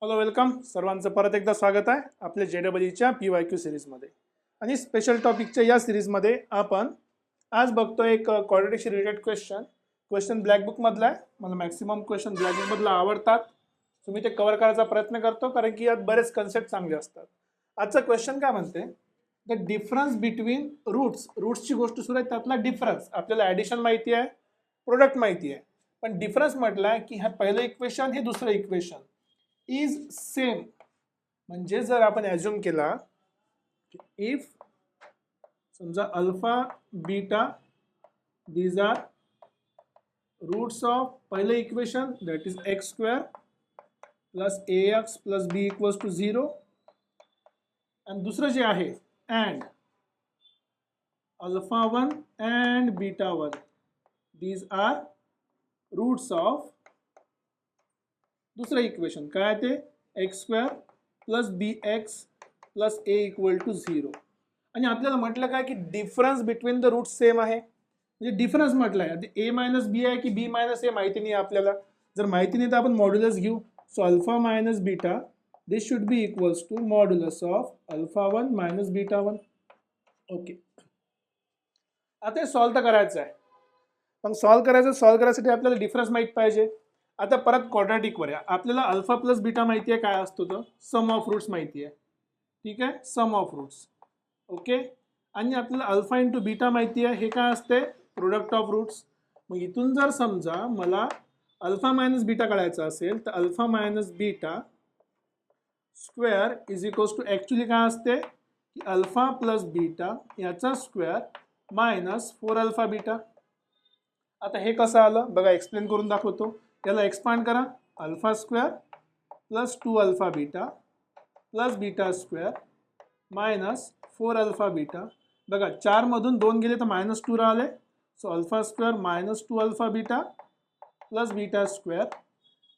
Hello welcome सर्वांचं परत एकदा स्वागत आहे आपल्या JEEच्या PYQ सिरीजमध्ये आणि स्पेशल टॉपिकच्या या सिरीजमध्ये आपण आज बघतो एक क्वाड्रॅटिकशी रिलेटेड क्वेश्चन ब्लॅक बुक मधला आहे. मला मॅक्सिमम क्वेश्चन ब्लॅक बुक मधला आवडतात, सो मी ते कव्हर करायचा प्रयत्न करतो कारण की यात बरेच कन्सेप्ट चांगले असतात. आजचा क्वेश्चन काय म्हणते, द डिफरन्स बिटवीन रूट्सची गोष्ट सुरू आहे. त्यातला डिफरन्स आपल्याला ॲडिशन माहिती आहे, प्रोडक्ट माहिती आहे, पण डिफरन्स म्हटलं की हा पहिलं इक्वेशन हे दुसरं इक्वेशन इज सेम. म्हणजे जर आपण ॲज्युम केला इफ समजा alpha beta these are roots of पहिलं equation that is X square plus ax plus b equals to 0 आणि दुसरं जे आहे and alpha 1 and beta 1 these are roots of दुसरं इक्वेशन काय ते X square plus B X plus A equal to 0. आणि आपल्याला म्हटलं काय की difference between the root same आहे. म्हणजे डिफरन्स म्हटलं आहे ए मायनस बी आहे की बी मायनस ए माहिती नाही आपल्याला. जर माहिती नाही तर आपण मॉड्युलस घेऊ. So alpha minus beta this should be equals to modulus of alpha 1 minus beta 1. Okay, आता हे सॉल्व तर करायचं आहे, पण सॉल्व करायसाठी आपल्याला डिफरन्स माहीत पाहिजे. आता परत क्वाड्रॅटिकवर आहे. आपल्याला अल्फा प्लस बीटा माहिती आहे काय असतो, तो सम ऑफ रूट्स माहिती आहे. ठीक आहे, सम ऑफ रूट्स. ओके, आणि आपल्याला अल्फा इंटू बीटा माहिती आहे, हे काय असते प्रोडक्ट ऑफ रूट्स. मग इथून जर समजा मला अल्फा मायनस बीटा काढायचा असेल तर alpha minus beta square is equals to actually काय असते की अल्फा प्लस बीटा याचा स्क्वेअर मायनस 4 अल्फा बीटा. आता हे कसं आलं बघा, एक्सप्लेन करून दाखवतो. याला एक्सपांड करा, alpha square plus 2 alpha beta plus beta square minus 4 alpha beta. बघा 4 मधून 2 गेले तर मायनस 2 राहिले. So alpha square minus 2 alpha beta plus beta square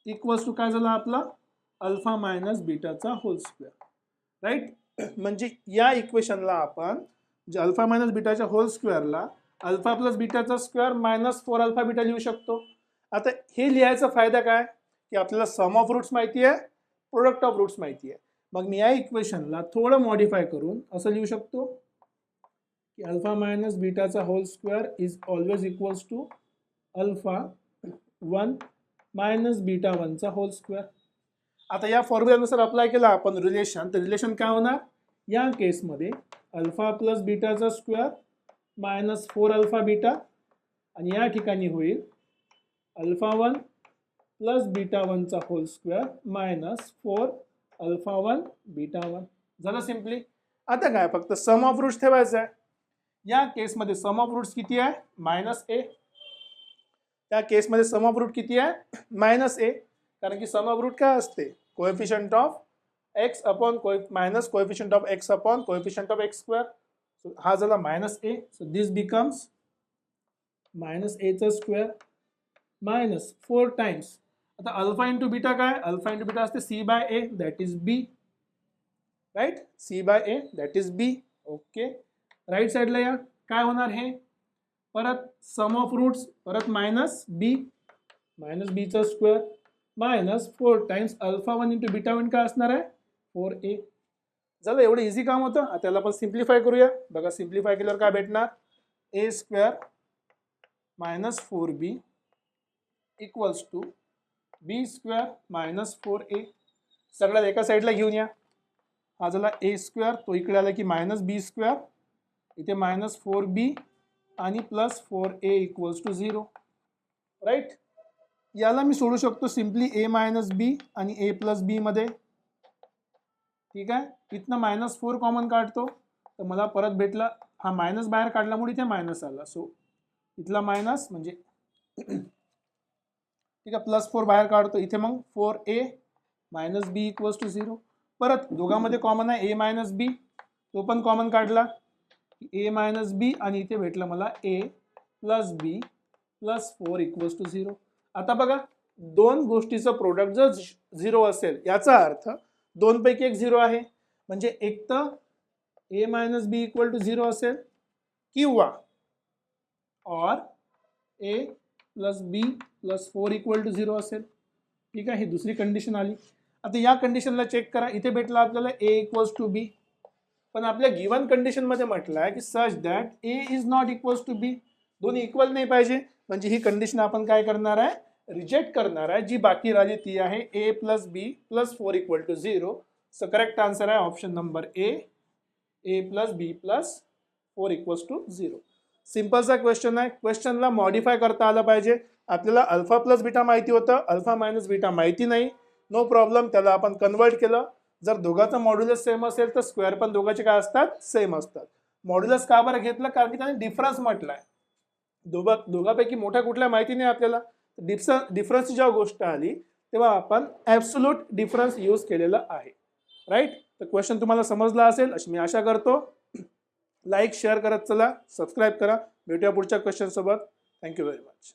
equals to काय झालं आपला अल्फा मायनस बीटाचा होल स्क्वेअर. राईट, म्हणजे या इक्वेशनला आपण जे अल्फा मायनस बीटाच्या होल स्क्वेअरला अल्फा प्लस बीटाचा स्क्वेअर मायनस 4 अल्फा बीटा लिहू शकतो. आता हे लिहायचा फायदा काय की आपल्याला सम ऑफ रूट्स माहिती आहे, प्रोडक्ट ऑफ रूट्स माहिती आहे. मग मी या इक्वेशनला थोडं मॉडिफाय करून असं लिहू शकतो की अल्फा मायनस बीटाचा whole square is always equals to alpha 1 minus beta 1चा होल स्क्वेअर. आता या फॉर्म्युल्यानुसार अप्लाय केला आपण रिलेशन, तर रिलेशन काय होणार या केसमध्ये अल्फा प्लस बीटाचा स्क्वेअर मायनस 4 अल्फा बीटा आणि या ठिकाणी होईल अल्फा 1 प्लस बीटा 1चा whole square minus 4 alpha 1 beta 1. झालं सिम्पली. आता काय फक्त सम ऑफ रूट्स ठेवायचं आहे. या केसमध्ये सम ऑफ रूट्स किती आहे मायनस ए. त्या केसमध्ये सम ऑफ रूट किती आहे मायनस ए, कारण की सम ऑफ रूट काय असते coefficient of X upon minus coefficient of X upon coefficient of X square. हा झाला minus A. So this becomes minus एचा स्क्वेअर मायनस 4 टाइम्स. आता अल्फा इंटू बीटा काय, अल्फा इंटू बीटा असते C by A that is B. Right, C by A that is B. Okay, right साईडला या काय होणार हे परत सम ऑफ रूट्स परत मायनस बीचा square minus 4 times alpha 1 into beta 1 काय असणार आहे 4a. झालं, एवढं इझी काम होतं. आता त्याला आपण सिम्प्लिफाय करूया. बघा सिम्प्लिफाय केल्यावर काय भेटणार A square minus 4b equals to B square minus 4a. सगळ्यात एका साईडला घेऊन या. हा झाला ए स्क्वेअर, तो इकडे आला की मायनस बी स्क्वेअर, इथे मायनस 4b आणि plus 4a equals to 0. Right, याला मी सोडू शकतो सिम्पली ए मायनस बी आणि ए प्लस बी मध्ये. ठीक आहे, इथनं मायनस 4 कॉमन काढतो तर मला परत भेटला हा मायनस बाहेर काढल्यामुळे इथे मायनस आला. सो इथला मायनस म्हणजे ठीक आहे प्लस 4 बाहेर काढतो, इथे मग 4a minus B equals to 0. परत दोघांमध्ये कॉमन आहे ए मायनस बी, तो पण कॉमन काढला ए मायनस बी आणि इथे भेटलं मला A plus B plus 4 equals to 0. आता बघा दोन गोष्टीचं प्रोडक्ट जर 0 असेल याचा अर्थ दोन पैकी एक 0 आहे. म्हणजे एक तर A minus B equal to 0 असेल किंवा और A plus B plus 4 equal to 0 असेल. ठीक आहे, ही दुसरी कंडिशन आली. आता या कंडिशनला चेक करा, इथे भेटला आपल्याला ए इक्वल्स टू बी, पण आपल्या गिवन कंडिशनमध्ये म्हटलं आहे की such that A is not equals to B, दोन्ही इक्वल नाही पाहिजे, म्हणजे ही कंडिशन आपण काय करणार आहे, रिजेक्ट करणार आहे. जी बाकी राहिली ती आहे A plus B plus 4 equal to 0. So correct answer आहे option number A plus B plus 4 equals to 0. सिंपलचा क्वेश्चन आहे, क्वेश्चनला मॉडिफाय करता आलं पाहिजे. आपल्याला अल्फा प्लस बीटा माहिती होतं, अल्फा मायनस बीटा माहिती नाही, नो प्रॉब्लेम, त्याला आपण कन्वर्ट केलं. जर दोघांचं मॉड्युलस सेम असेल तर स्क्वेअर पण दोघांचे काय असतात, सेम असतात. मॉड्युलस का बरं घेतलं, कारण की त्याने डिफरन्स म्हटलाय. दोघांपैकी मोठ्या कुठल्या माहिती नाही आपल्याला, डिफरन्सची जेव्हा गोष्ट आली तेव्हा आपण ॲब्सोल्यूट डिफरन्स यूज केलेला आहे. राईट, तर क्वेश्चन तुम्हाला समजला असेल अशी मी आशा करतो. लाईक शेअर करत चला, सबस्क्राईब करा. भेटूया पुढच्या क्वेश्चन सोबत. Thank you very much.